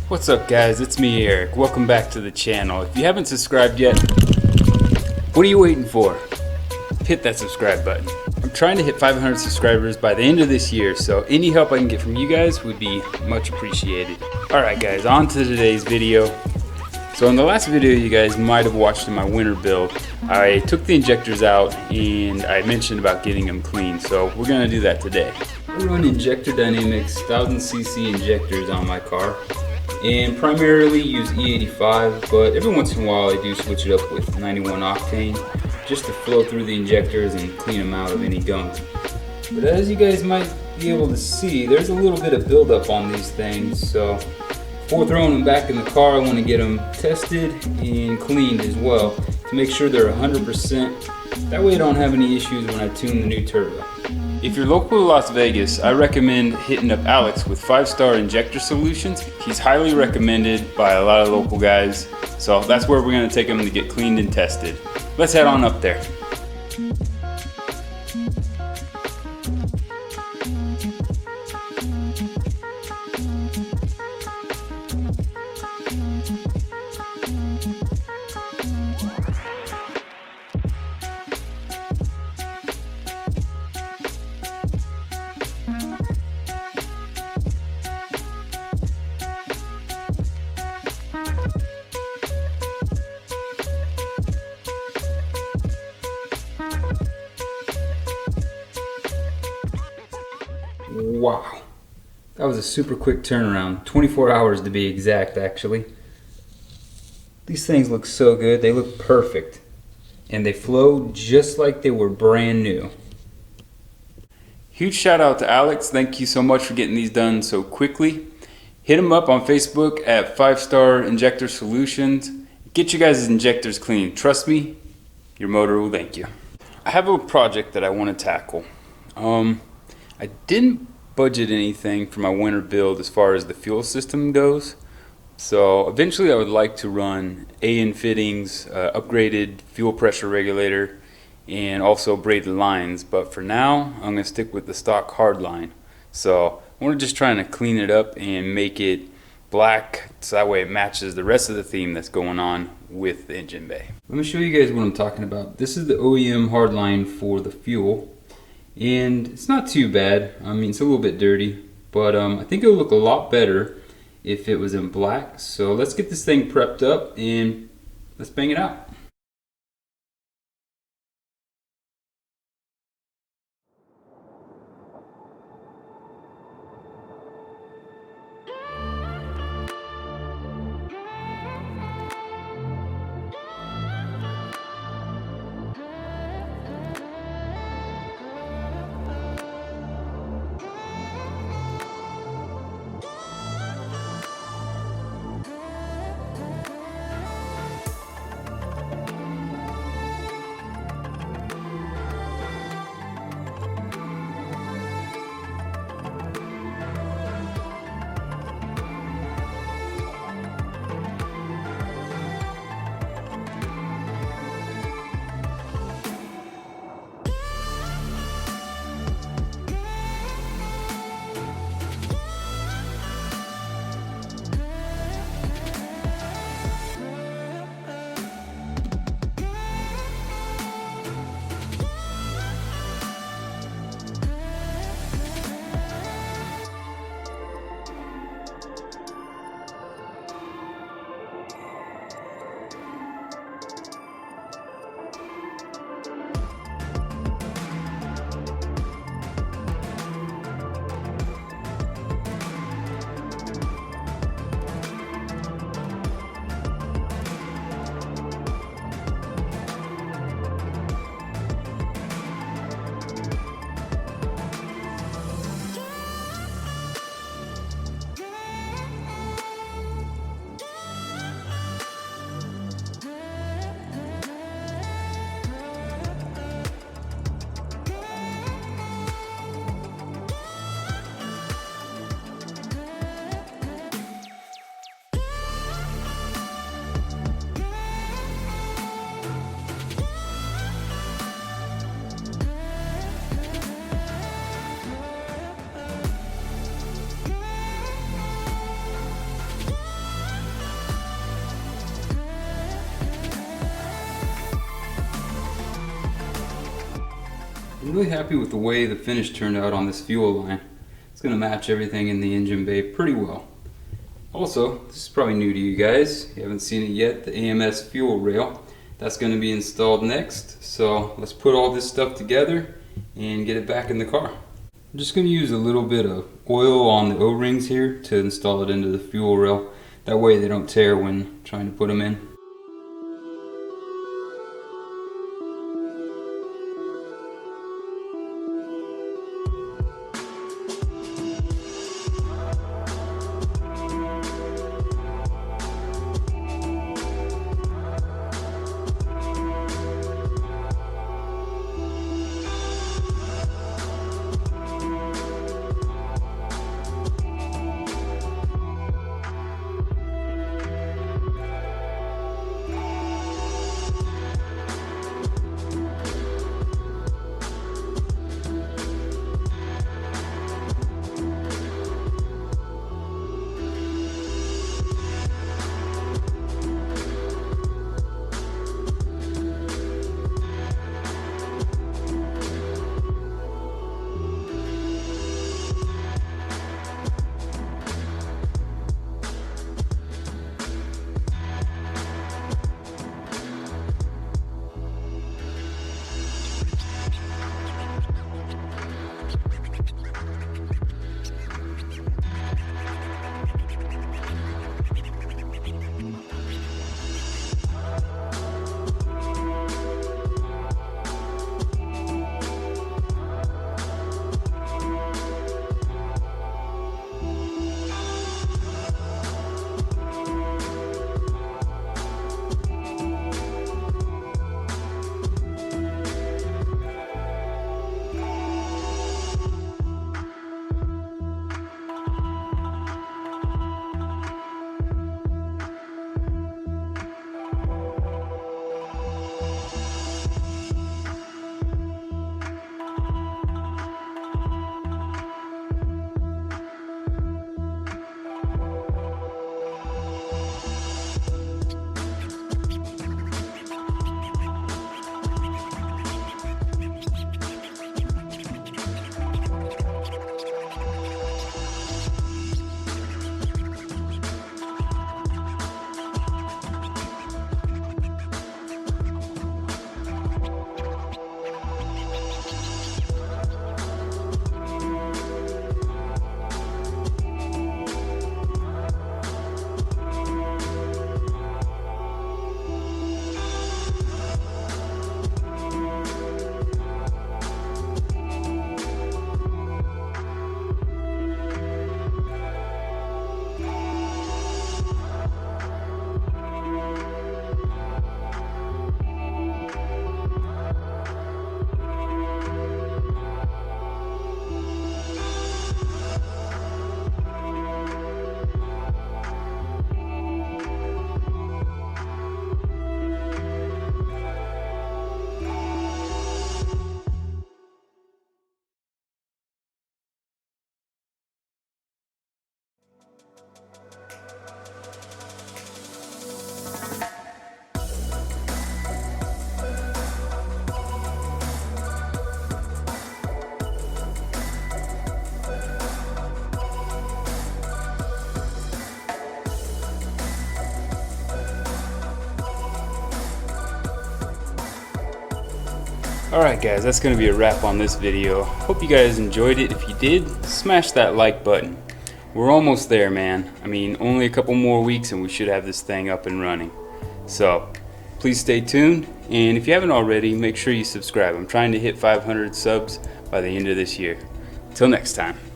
What's up guys, it's me Eric. Welcome back to the channel. If you haven't subscribed yet, what are you waiting for? Hit that subscribe button. I'm trying to hit 500 subscribers by the end of this year, so any help I can get from you guys would be much appreciated. Alright guys, on to today's video. So in the last video you guys might have watched in my winter build, I took the injectors out and I mentioned about getting them clean, so we're going to do that today. I run Injector Dynamics 1000cc injectors on my car, and primarily use E85, but every once in a while I do switch it up with 91 octane just to flow through the injectors and clean them out of any gunk. But as you guys might be able to see, there's a little bit of buildup on these things, so before throwing them back in the car I want to get them tested and cleaned as well to make sure they're 100%. That way I don't have any issues when I tune the new turbo. If you're local to Las Vegas, I recommend hitting up Alex with 5 Star Injector Solutions. He's highly recommended by a lot of local guys, so that's where we're going to take him to get cleaned and tested. Let's head on up there. Wow, that was a super quick turnaround, 24 hours to be exact actually. These things look so good, they look perfect, and they flow just like they were brand new. Huge shout out to Alex, thank you so much for getting these done so quickly. Hit him up on Facebook at 5 Star Injector Solutions. Get you guys' injectors clean, trust me, your motor will thank you. I have a project that I want to tackle. I didn't budget anything for my winter build as far as the fuel system goes, so eventually I would like to run AN fittings, upgraded fuel pressure regulator, and also braided lines, but for now I'm going to stick with the stock hard line. So we're just trying to clean it up and make it black so that way it matches the rest of the theme that's going on with the engine bay. Let me show you guys what I'm talking about. This is the OEM hard line for the fuel. And it's not too bad. I mean, it's a little bit dirty, but I think it'll look a lot better if it was in black. So let's get this thing prepped up and let's bang it out. really happy with the way the finish turned out on this fuel line. It's going to match everything in the engine bay pretty well. Also, this is probably new to you guys. You haven't seen it yet, the AMS fuel rail. That's going to be installed next. So let's put all this stuff together and get it back in the car. I'm just going to use a little bit of oil on the O-rings here to install it into the fuel rail. That way they don't tear when trying to put them in. Alright guys, that's going to be a wrap on this video. Hope you guys enjoyed it. If you did, smash that like button. We're almost there, man. I mean, only a couple more weeks and we should have this thing up and running. So, please stay tuned, and if you haven't already, make sure you subscribe. I'm trying to hit 500 subs by the end of this year. Till next time.